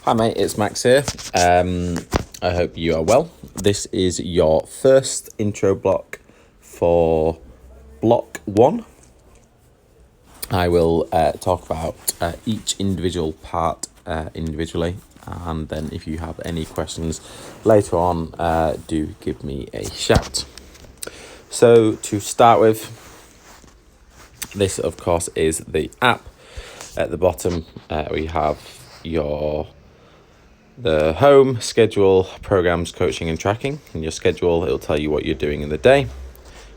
Hi mate, it's Max here. I hope you are well. This is your first intro block for block 1. I will talk about each individual part individually, and then if you have any questions later on, do give me a shout. So to start with, this of course is the app. At the bottom we have the home, schedule, programs, coaching and tracking. In your schedule, it'll tell you what you're doing in the day.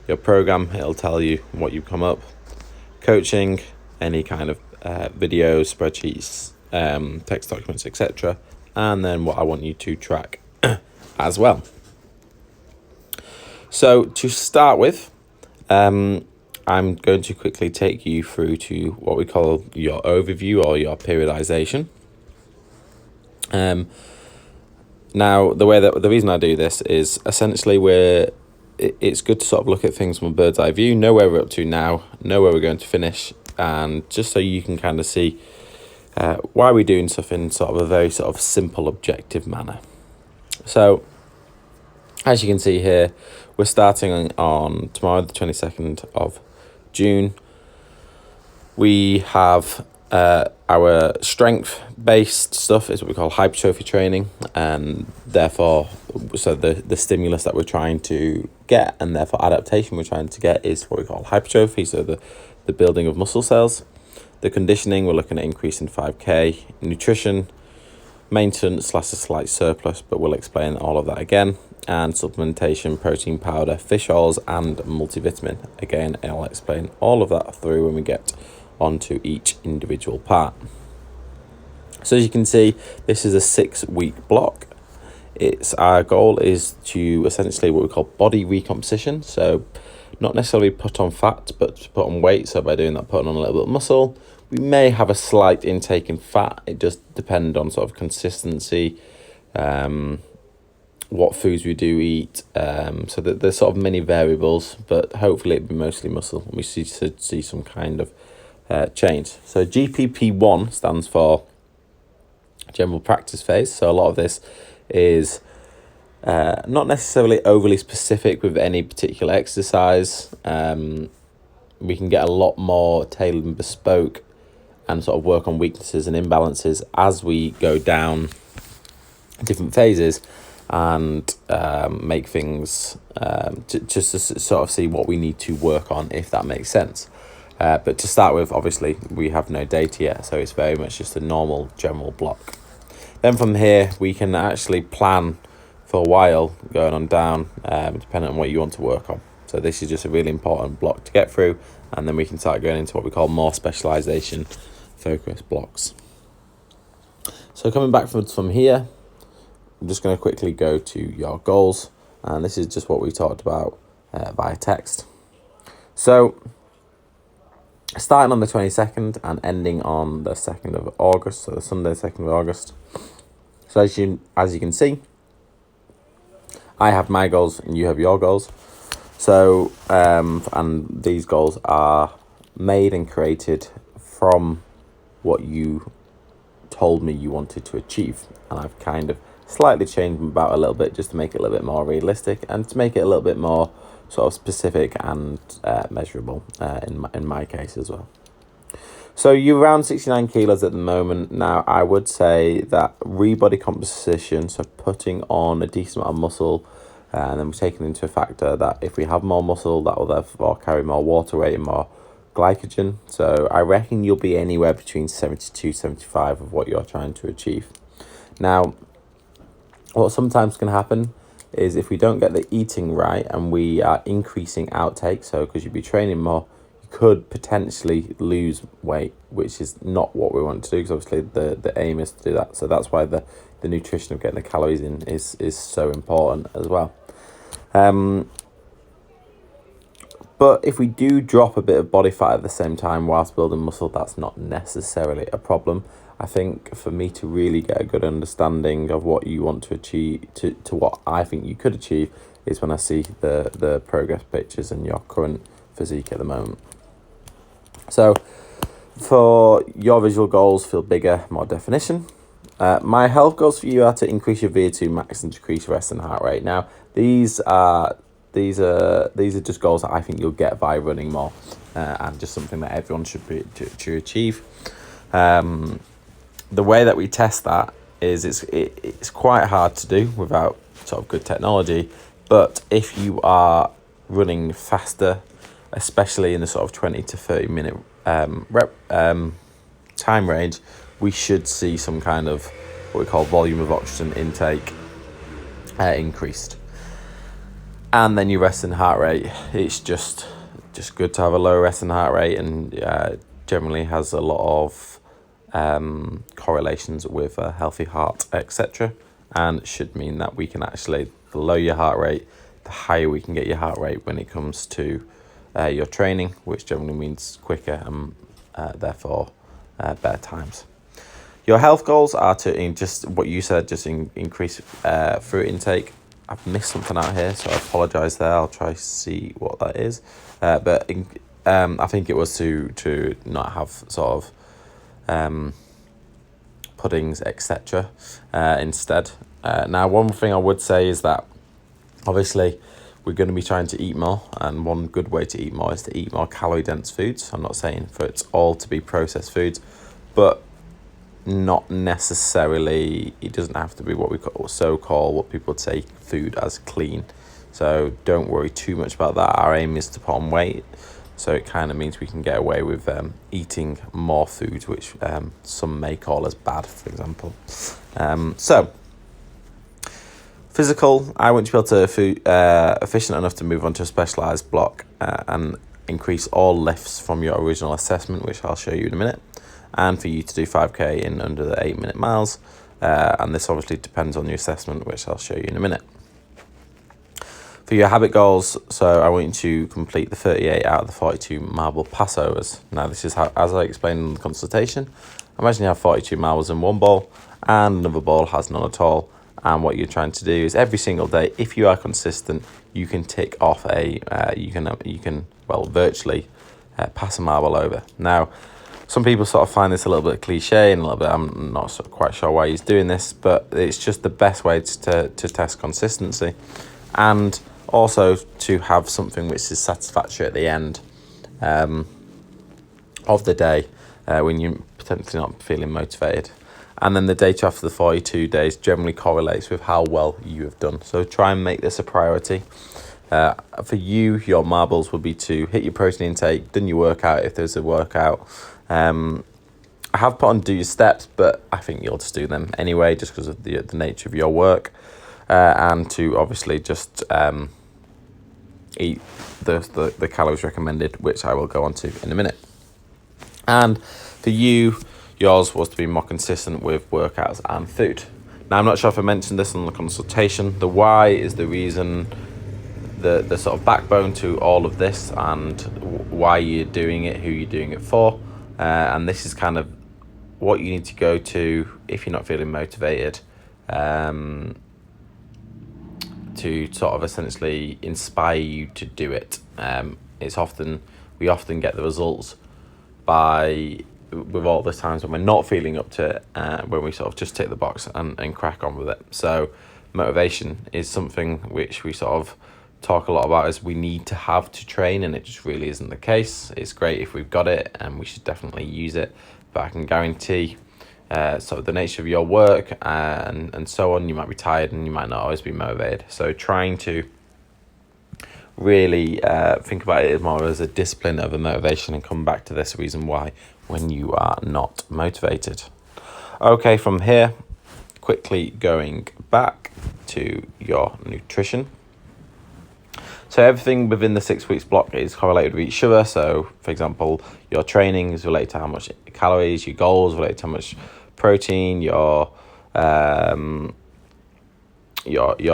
Your program, it'll tell you what you come up. Coaching, any kind of videos, spreadsheets, text documents, etc. And then what I want you to track as well. So to start with, I'm going to quickly take you through to what we call your overview or your periodization. Now the reason I do this is essentially it's good to sort of look at things from a bird's eye view, know where we're up to now, know where we're going to finish, and just so you can kind of see why we're doing stuff in sort of a very sort of simple, objective manner. So as you can see here, we're starting on tomorrow, the 22nd of June. We have our strength-based stuff is what we call hypertrophy training, and therefore, so the stimulus that we're trying to get, and therefore adaptation we're trying to get, is what we call hypertrophy, so the building of muscle cells. The conditioning, we're looking at increasing 5K. Nutrition, maintenance / a slight surplus, but we'll explain all of that again. And supplementation, protein powder, fish oils, and multivitamin. Again, I'll explain all of that through when we get onto each individual part. So as you can see, this is a 6-week block. Our goal is to essentially what we call body recomposition. So not necessarily put on fat, but to put on weight. So by doing that, putting on a little bit of muscle. We may have a slight intake in fat. It just depends on sort of consistency, what foods we do eat. So that there's sort of many variables, but hopefully it'll be mostly muscle. We should see some kind of change. So GPP1 stands for general practice phase. So a lot of this is not necessarily overly specific with any particular exercise. We can get a lot more tailored and bespoke and sort of work on weaknesses and imbalances as we go down different phases and make things just to sort of see what we need to work on, if that makes sense. But to start with, obviously, we have no data yet, so it's very much just a normal general block. Then from here, we can actually plan for a while going on down, depending on what you want to work on. So this is just a really important block to get through, and then we can start going into what we call more specialization focus blocks. So coming back from here, I'm just going to quickly go to your goals, and this is just what we talked about via text. So starting on the 22nd and ending on the 2nd of August, so the Sunday 2nd of August. So as you can see, I have my goals and you have your goals. So and these goals are made and created from what you told me you wanted to achieve, and I've kind of slightly changed them about a little bit just to make it a little bit more realistic and to make it a little bit more sort of specific and measurable in my case as well. So you're around 69 kilos at the moment. Now I would say that body composition, so putting on a decent amount of muscle, and then we're taking into a factor that if we have more muscle, that will therefore carry more water weight and more glycogen. So I reckon you'll be anywhere between 72, 75 of what you're trying to achieve. Now, what sometimes can happen is if we don't get the eating right and we are increasing outtake, so because you'd be training more, you could potentially lose weight, which is not what we want to do, because obviously the aim is to do that. So that's why the nutrition of getting the calories in is so important as well. But if we do drop a bit of body fat at the same time whilst building muscle, that's not necessarily a problem. I think for me to really get a good understanding of what you want to achieve, to what I think you could achieve, is when I see the progress pictures and your current physique at the moment. So for your visual goals, feel bigger, more definition. My health goals for you are to increase your VO2 max and decrease your resting heart rate. Now, these are just goals that I think you'll get by running more, and just something that everyone should be to achieve. The way that we test that is it's quite hard to do without sort of good technology, but if you are running faster, especially in the sort of 20 to 30 minute time range, we should see some kind of what we call volume of oxygen intake increased. And then your resting heart rate, it's just good to have a low resting heart rate, and generally has a lot of correlations with a healthy heart, etc. And should mean that we can actually, the lower your heart rate, the higher we can get your heart rate when it comes to your training, which generally means quicker and therefore better times. Your health goals are to, just what you said, just increase fruit intake. I've missed something out here, so I apologise there. I'll try to see what that is. But I think it was to not have sort of puddings, etc. Instead. Now, one thing I would say is that obviously we're going to be trying to eat more, and one good way to eat more is to eat more calorie dense foods. I'm not saying for it's all to be processed foods, but not necessarily, it doesn't have to be what we call what people would say food as clean. So don't worry too much about that. Our aim is to put on weight, so it kind of means we can get away with eating more food, which some may call as bad, for example. So physical, I want you to be able to efficient enough to move on to a specialised block and increase all lifts from your original assessment, which I'll show you in a minute, and for you to do 5k in under the 8-minute miles, and this obviously depends on your assessment, which I'll show you in a minute. For your habit goals, so I want you to complete the 38 out of the 42 marble passovers. Now this is how, as I explained in the consultation, imagine you have 42 marbles in one ball and another ball has none at all, and what you're trying to do is every single day, if you are consistent, you can tick off you can virtually pass a marble over. Now, some people sort of find this a little bit cliche and a little bit, I'm not quite sure why he's doing this, but it's just the best way to test consistency, and also to have something which is satisfactory at the end of the day when you're potentially not feeling motivated. And then the data after the 42 days generally correlates with how well you have done. So try and make this a priority. For you, your marbles will be to hit your protein intake, done your workout if there's a workout. I have put on do your steps, but I think you'll just do them anyway, just because of the nature of your work, and to obviously just eat the calories recommended, which I will go on to in a minute. And for you, yours was to be more consistent with workouts and food. Now, I'm not sure if I mentioned this on the consultation. The why is the reason, the sort of backbone to all of this, and why you're doing it, who you're doing it for. And this is kind of what you need to go to if you're not feeling motivated, to sort of essentially inspire you to do it. We often get the results with all the times when we're not feeling up to it, when we sort of just tick the box and crack on with it. So motivation is something which we sort of talk a lot about as we need to have to train, and it just really isn't the case. It's great if we've got it, and we should definitely use it, but I can guarantee so the nature of your work and so on, you might be tired and you might not always be motivated. So trying to really think about it more as a discipline of a motivation, and come back to this reason why when you are not motivated. Okay, from here, quickly going back to your nutrition. So everything within the 6 weeks block is correlated with each other. So, for example, your training is related to how much calories, your goals related to how much protein, your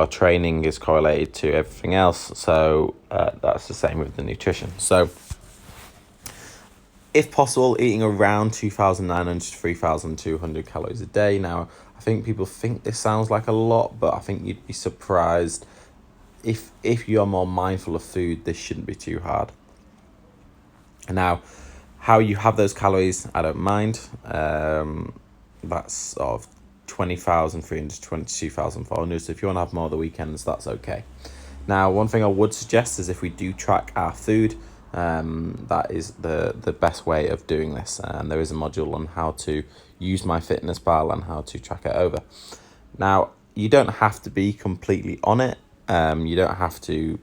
training is correlated to everything else. So that's the same with the nutrition. So if possible, eating around 2,900 to 3,200 calories a day. Now, I think people think this sounds like a lot, but I think you'd be surprised. If you're more mindful of food, this shouldn't be too hard. Now, how you have those calories, I don't mind. That's sort of 20,300 to 22,400. So if you want to have more of the weekends, that's okay. Now, one thing I would suggest is if we do track our food, that is the best way of doing this. And there is a module on how to use MyFitnessPal and how to track it over. Now, you don't have to be completely on it. You don't have to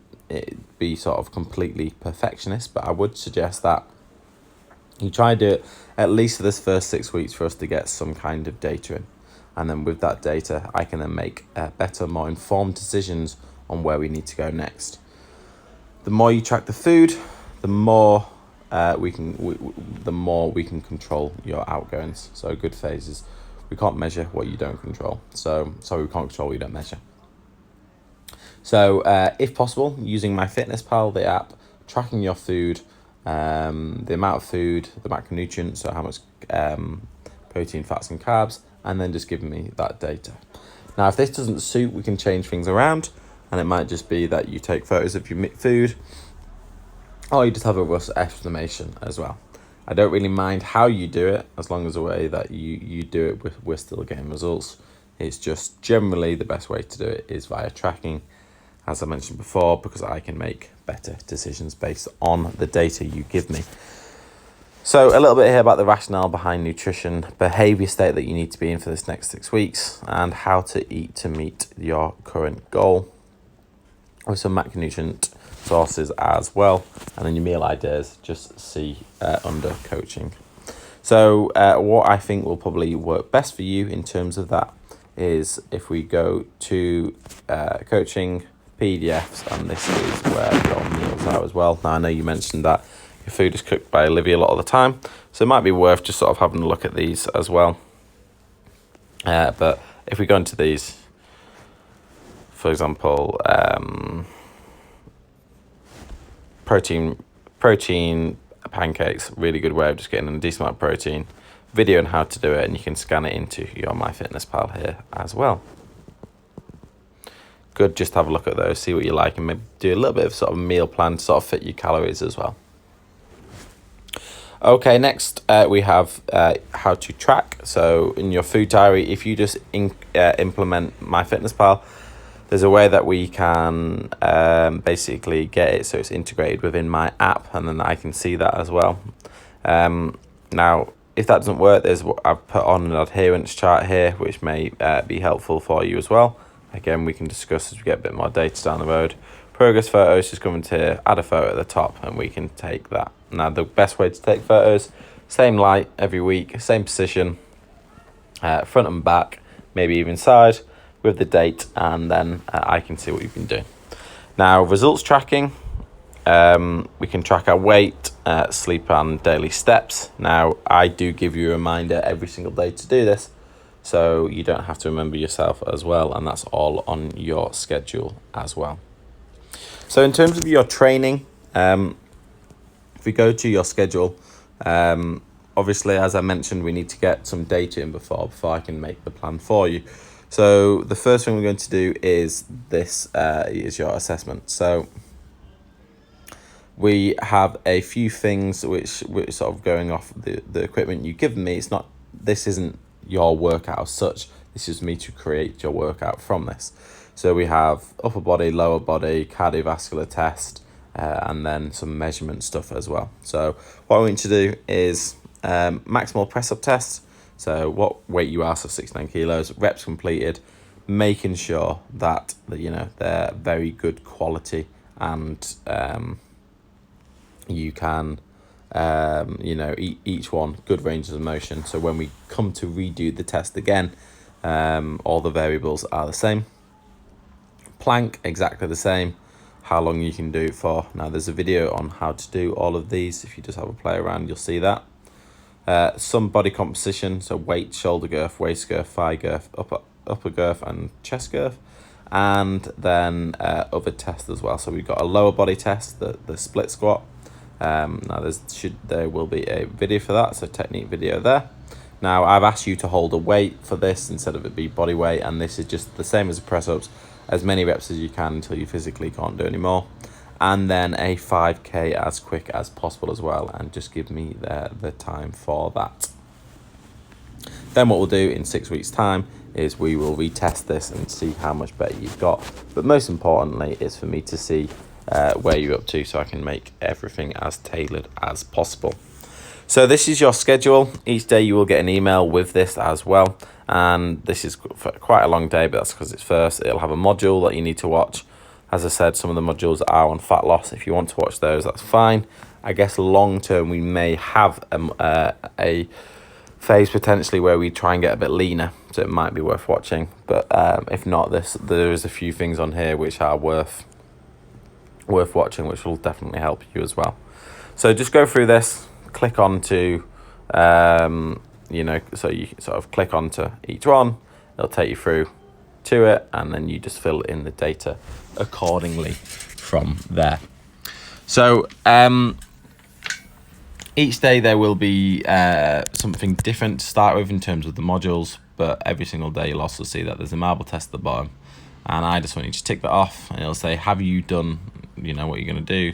be sort of completely perfectionist, but I would suggest that you try and do it at least for this first 6 weeks for us to get some kind of data in. And then with that data, I can then make better, more informed decisions on where we need to go next. The more you track the food, the more we can control your outgoings. So good phases. We can't measure what you don't control. So we can't control what you don't measure. So if possible, using MyFitnessPal, the app, tracking your food, the amount of food, the macronutrients, so how much protein, fats and carbs, and then just giving me that data. Now, if this doesn't suit, we can change things around, and it might just be that you take photos of your food, or you just have a rough estimation as well. I don't really mind how you do it, as long as the way that you do it, we're still getting results. It's just generally the best way to do it is via tracking, as I mentioned before, because I can make better decisions based on the data you give me. So a little bit here about the rationale behind nutrition, behaviour state that you need to be in for this next 6 weeks, and how to eat to meet your current goal, with some macronutrient sources as well, and then your meal ideas, just see under coaching. So what I think will probably work best for you in terms of that is if we go to coaching, PDFs, and this is where your meals are as well. Now, I know you mentioned that your food is cooked by Olivia a lot of the time, so it might be worth just sort of having a look at these as well. But if we go into these, for example, protein pancakes, really good way of just getting a decent amount of protein. Video on how to do it, and you can scan it into your MyFitnessPal here as well. Good, just have a look at those, see what you like, and maybe do a little bit of sort of meal plan to sort of fit your calories as well. Okay, next we have how to track. So in your food diary, if you just implement MyFitnessPal, there's a way that we can basically get it so it's integrated within my app, and then I can see that as well. Now, if that doesn't work, there's what I've put on an adherence chart here, which may be helpful for you as well. Again, we can discuss as we get a bit more data down the road. Progress photos, just come into here, add a photo at the top, and we can take that. Now, the best way to take photos, same light every week, same position, front and back, maybe even side, with the date, and then I can see what you've been doing. Now, results tracking, we can track our weight, sleep, and daily steps. Now, I do give you a reminder every single day to do this, so you don't have to remember yourself as well, and that's all on your schedule as well. So in terms of your training, if we go to your schedule, obviously, as I mentioned, we need to get some data in before I can make the plan for you. So the first thing we're going to do is this is your assessment. So we have a few things which we're sort of going off the equipment you've given me. This isn't your workout as such. This is me to create your workout from this. So we have upper body, lower body, cardiovascular test, and then some measurement stuff as well. So what I want you to do is maximal press up test. So what weight you are, so 69 kilos, reps completed, making sure that they're very good quality, and you can each one good ranges of motion. So when we come to redo the test again, all the variables are the same. Plank, exactly the same. How long you can do it for. Now there's a video on how to do all of these. If you just have a play around, you'll see that. Some body composition, so weight, shoulder girth, waist girth, thigh girth, upper girth, and chest girth. And then other tests as well. So we've got a lower body test, the split squat. Now there will be a video for that, so technique video there. Now I've asked you to hold a weight for this instead of it be body weight, and this is just the same as the press ups, as many reps as you can until you physically can't do anymore. And then a 5k as quick as possible as well, and just give me the time for that. Then what we'll do in 6 weeks' time is we will retest this and see how much better you've got. But most importantly is for me to see where you're up to, so I can make everything as tailored as possible. So this is your schedule. Each day you will get an email with this as well. And this is quite a long day, but that's because it's first. It'll have a module that you need to watch. As I said, some of the modules are on fat loss. If you want to watch those, that's fine. I guess long term we may have a phase potentially where we try and get a bit leaner, so it might be worth watching. But if not, there is a few things on here which are worth watching, which will definitely help you as well. So just go through this, click on to so you sort of click onto each one, it'll take you through to it, and then you just fill in the data accordingly from there. So each day there will be something different to start with in terms of the modules, but every single day you'll also see that there's a marble test at the bottom, and I just want you to tick that off, and it'll say, have you done what you're going to do?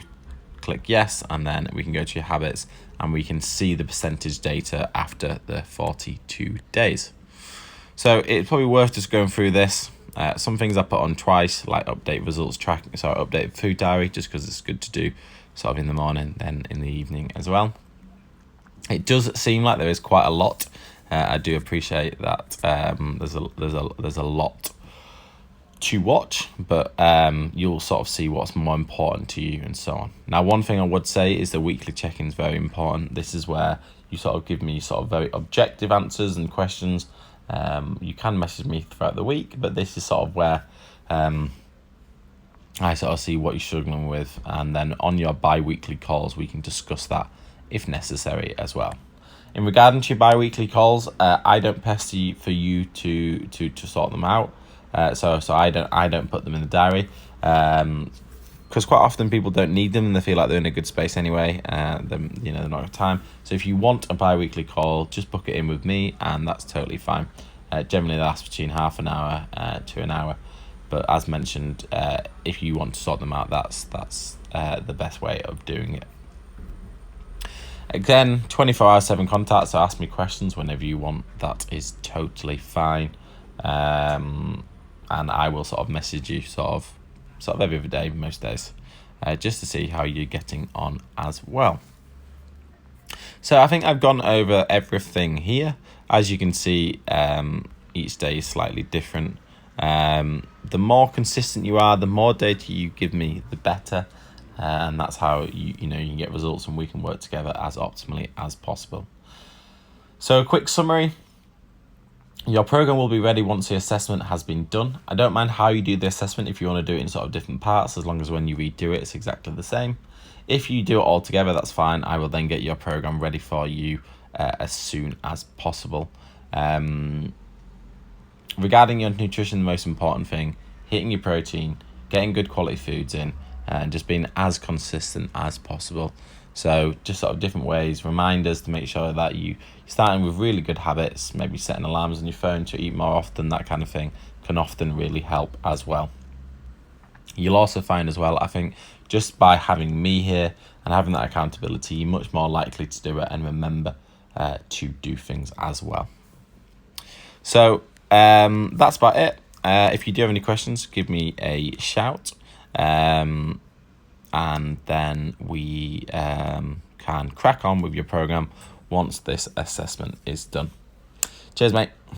Click yes, and then we can go to your habits and we can see the percentage data after the 42 days. So it's probably worth just going through this. Some things I put on twice, like update results tracking, update food diary, just because it's good to do sort of in the morning, then in the evening as well. It does seem like there is quite a lot. I do appreciate that there's a lot to watch, but you'll sort of see what's more important to you and so on. Now, one thing I would say is the weekly check-in is very important. This is where you sort of give me sort of very objective answers and questions. You can message me throughout the week, but this is sort of where I sort of see what you're struggling with, and then on your bi-weekly calls we can discuss that if necessary as well. In regarding to your bi-weekly calls, I don't pester you for you to sort them out. So I don't put them in the diary, because quite often people don't need them and they feel like they're in a good space anyway. They're not got time. So if you want a bi-weekly call, just book it in with me, and that's totally fine. Generally they last between half an hour to an hour, but as mentioned, if you want to sort them out, that's the best way of doing it. Again, 24/7 contact, so ask me questions whenever you want. That is totally fine. And I will sort of message you sort of every other day, most days, just to see how you're getting on as well. So I think I've gone over everything here. As you can see, each day is slightly different. The more consistent you are, the more data you give me, the better. And that's how you can get results, and we can work together as optimally as possible. So a quick summary. Your program will be ready once the assessment has been done. I don't mind how you do the assessment if you want to do it in sort of different parts, as long as when you redo it, it's exactly the same. If you do it all together, that's fine. I will then get your program ready for you as soon as possible. Regarding your nutrition, the most important thing, hitting your protein, getting good quality foods in, and just being as consistent as possible. So just sort of different ways, reminders to make sure that you're starting with really good habits, maybe setting alarms on your phone to eat more often, that kind of thing can often really help as well. You'll also find as well, I think, just by having me here and having that accountability, you're much more likely to do it and remember to do things as well. So that's about it. If you do have any questions, give me a shout. And then we can crack on with your program once this assessment is done. Cheers, mate.